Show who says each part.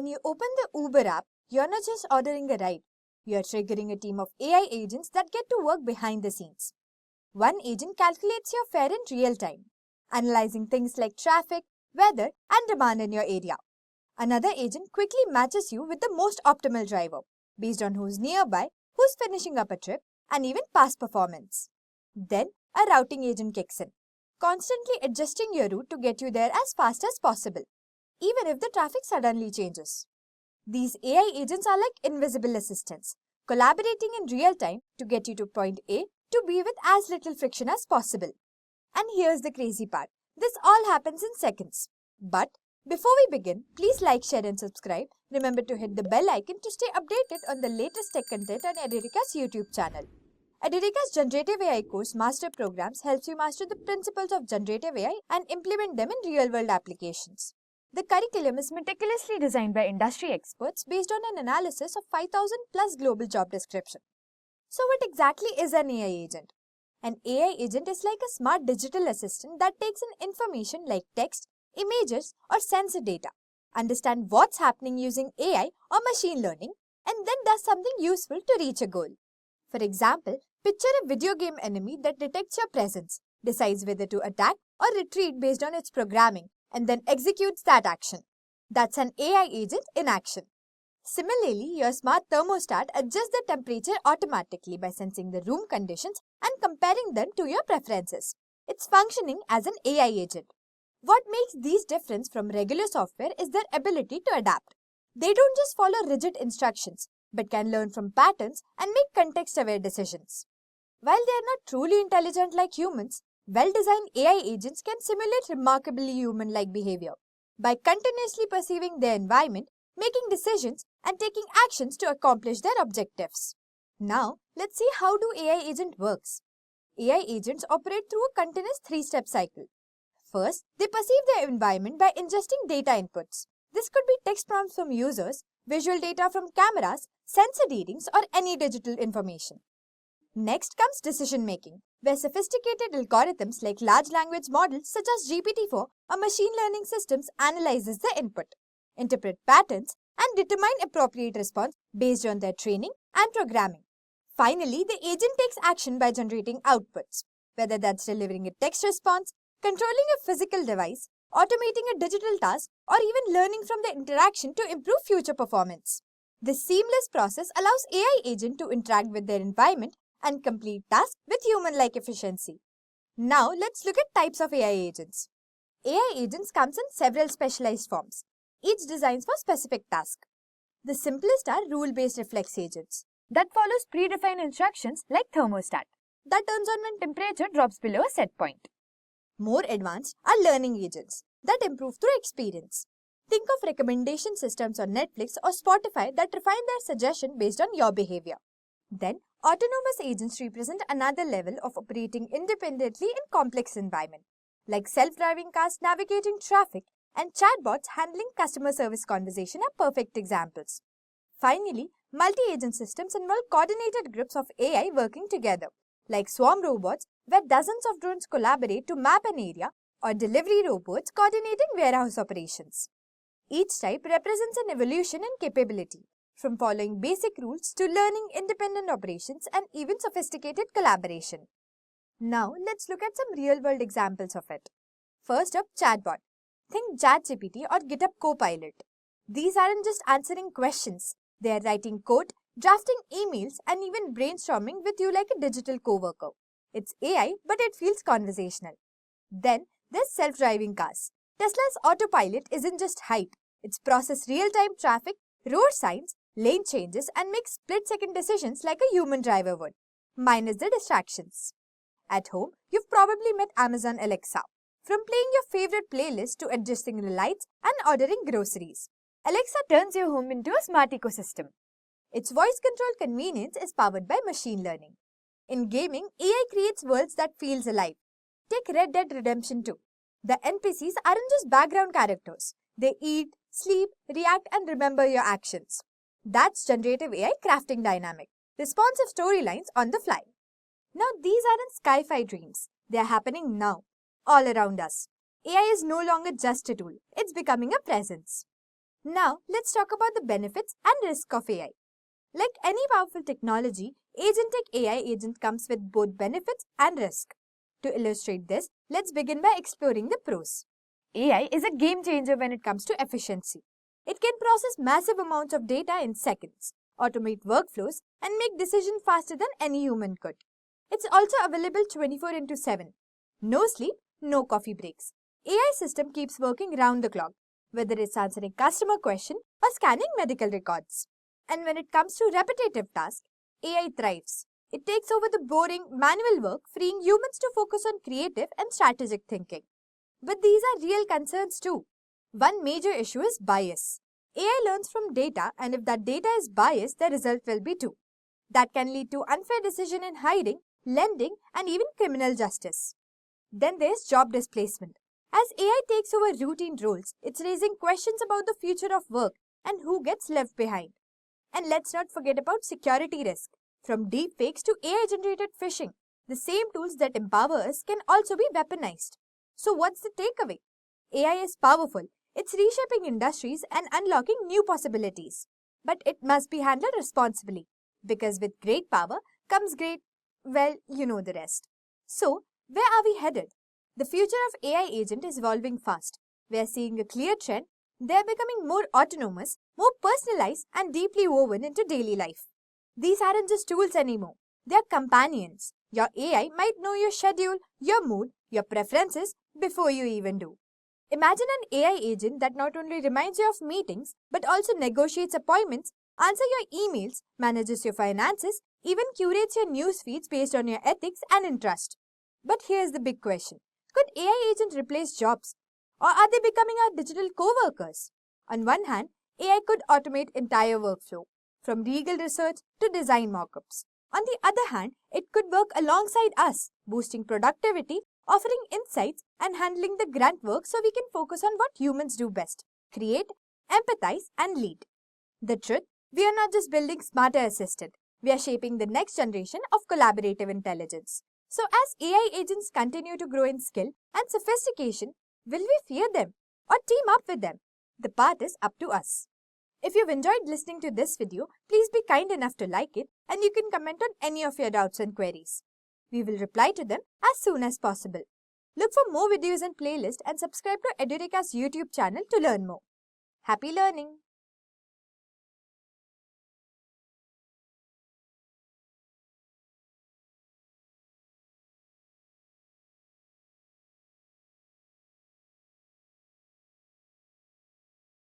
Speaker 1: When you open the Uber app, you're not just ordering a ride. You're triggering a team of AI agents that get to work behind the scenes. One agent calculates your fare in real time, analyzing things like traffic, weather, and demand in your area. Another agent quickly matches you with the most optimal driver, based on who's nearby, who's finishing up a trip, and even past performance. Then, a routing agent kicks in, constantly adjusting your route to get you there as fast as possible, even if the traffic suddenly changes. These AI agents are like invisible assistants, collaborating in real time to get you to point A to B with as little friction as possible. And here's the crazy part. This all happens in seconds. But before we begin, please like, share and subscribe. Remember to hit the bell icon to stay updated on the latest tech content on Edureka's YouTube channel. Edureka's Generative AI course Master Programs helps you master the principles of generative AI and implement them in real-world applications. The curriculum is meticulously designed by industry experts based on an analysis of 5,000 plus global job descriptions. So what exactly is an AI agent? An AI agent is like a smart digital assistant that takes in information like text, images, or sensor data, understand what's happening using AI or machine learning, and then does something useful to reach a goal. For example, picture a video game enemy that detects your presence, decides whether to attack or retreat based on its programming, and then executes that action. That's an AI agent in action. Similarly, your smart thermostat adjusts the temperature automatically by sensing the room conditions and comparing them to your preferences. It's functioning as an AI agent. What makes these different from regular software is their ability to adapt. They don't just follow rigid instructions, but can learn from patterns and make context-aware decisions. While they are not truly intelligent like humans, well-designed AI agents can simulate remarkably human-like behavior by continuously perceiving their environment, making decisions, and taking actions to accomplish their objectives. Now, let's see how do AI agent works. AI agents operate through a continuous three-step cycle. First, they perceive their environment by ingesting data inputs. This could be text prompts from users, visual data from cameras, sensor readings, or any digital information. Next comes decision making, where sophisticated algorithms like large language models such as GPT-4 or machine learning systems analyzes the input, interpret patterns, and determine appropriate response based on their training and programming. Finally, the agent takes action by generating outputs, whether that's delivering a text response, controlling a physical device, automating a digital task, or even learning from the interaction to improve future performance. This seamless process allows AI agent to interact with their environment and complete tasks with human-like efficiency. Now, let's look at types of AI agents. AI agents comes in several specialized forms, each designed for specific tasks. The simplest are rule-based reflex agents that follows predefined instructions like thermostat that turns on when temperature drops below a set point. More advanced are learning agents that improve through experience. Think of recommendation systems on Netflix or Spotify that refine their suggestion based on your behavior. Then, autonomous agents represent another level of operating independently in complex environments, like self-driving cars navigating traffic and chatbots handling customer service conversation are perfect examples. Finally, multi-agent systems involve coordinated groups of AI working together, like swarm robots where dozens of drones collaborate to map an area, or delivery robots coordinating warehouse operations. Each type represents an evolution in capability, from following basic rules to learning independent operations and even sophisticated collaboration. Now, let's look at some real-world examples of it. First up, chatbot. Think ChatGPT or GitHub Copilot. These aren't just answering questions. They are writing code, drafting emails, and even brainstorming with you like a digital coworker. It's AI, but it feels conversational. Then, there's self-driving cars. Tesla's autopilot isn't just hype. It's process real-time traffic, road signs, lane changes, and makes split-second decisions like a human driver would, minus the distractions. At home, you've probably met Amazon Alexa. From playing your favorite playlist to adjusting the lights and ordering groceries, Alexa turns your home into a smart ecosystem. Its voice-controlled convenience is powered by machine learning. In gaming, AI creates worlds that feels alive. Take Red Dead Redemption 2. The NPCs aren't just background characters. They eat, sleep, react, and remember your actions. That's generative AI crafting dynamic, responsive storylines on the fly. Now, these aren't sci-fi dreams. They are happening now, all around us. AI is no longer just a tool. It's becoming a presence. Now, let's talk about the benefits and risks of AI. Like any powerful technology, agentic AI agent comes with both benefits and risk. To illustrate this, let's begin by exploring the pros. AI is a game changer when it comes to efficiency. It can process massive amounts of data in seconds, automate workflows, and make decisions faster than any human could. It's also available 24/7. No sleep, no coffee breaks. AI system keeps working round the clock, whether it's answering customer question or scanning medical records. And when it comes to repetitive tasks, AI thrives. It takes over the boring manual work, freeing humans to focus on creative and strategic thinking. But these are real concerns too. One major issue is bias. AI learns from data, and if that data is biased, the result will be too. That can lead to unfair decision in hiring, lending, and even criminal justice. Then there's job displacement. As AI takes over routine roles, it's raising questions about the future of work and who gets left behind. And let's not forget about security risk. From deepfakes to AI-generated phishing, the same tools that empower us can also be weaponized. So what's the takeaway? AI is powerful. It's reshaping industries and unlocking new possibilities. But it must be handled responsibly. Because with great power comes great, well, you know the rest. So, where are we headed? The future of AI agent is evolving fast. We are seeing a clear trend. They are becoming more autonomous, more personalized, and deeply woven into daily life. These aren't just tools anymore. They are companions. Your AI might know your schedule, your mood, your preferences before you even do. Imagine an AI agent that not only reminds you of meetings, but also negotiates appointments, answers your emails, manages your finances, even curates your news feeds based on your ethics and interest. But here's the big question. Could AI agents replace jobs? Or are they becoming our digital co-workers? On one hand, AI could automate entire workflow, from legal research to design mockups. On the other hand, it could work alongside us, boosting productivity, offering insights, and handling the grunt work so we can focus on what humans do best: create, empathize, and lead. The truth, we are not just building smarter assistant, we are shaping the next generation of collaborative intelligence. So as AI agents continue to grow in skill and sophistication, will we fear them or team up with them? The path is up to us. If you've enjoyed listening to this video, please be kind enough to like it, and you can comment on any of your doubts and queries. We will reply to them as soon as possible. Look for more videos and playlists and subscribe to Edureka's YouTube channel to learn more. Happy learning!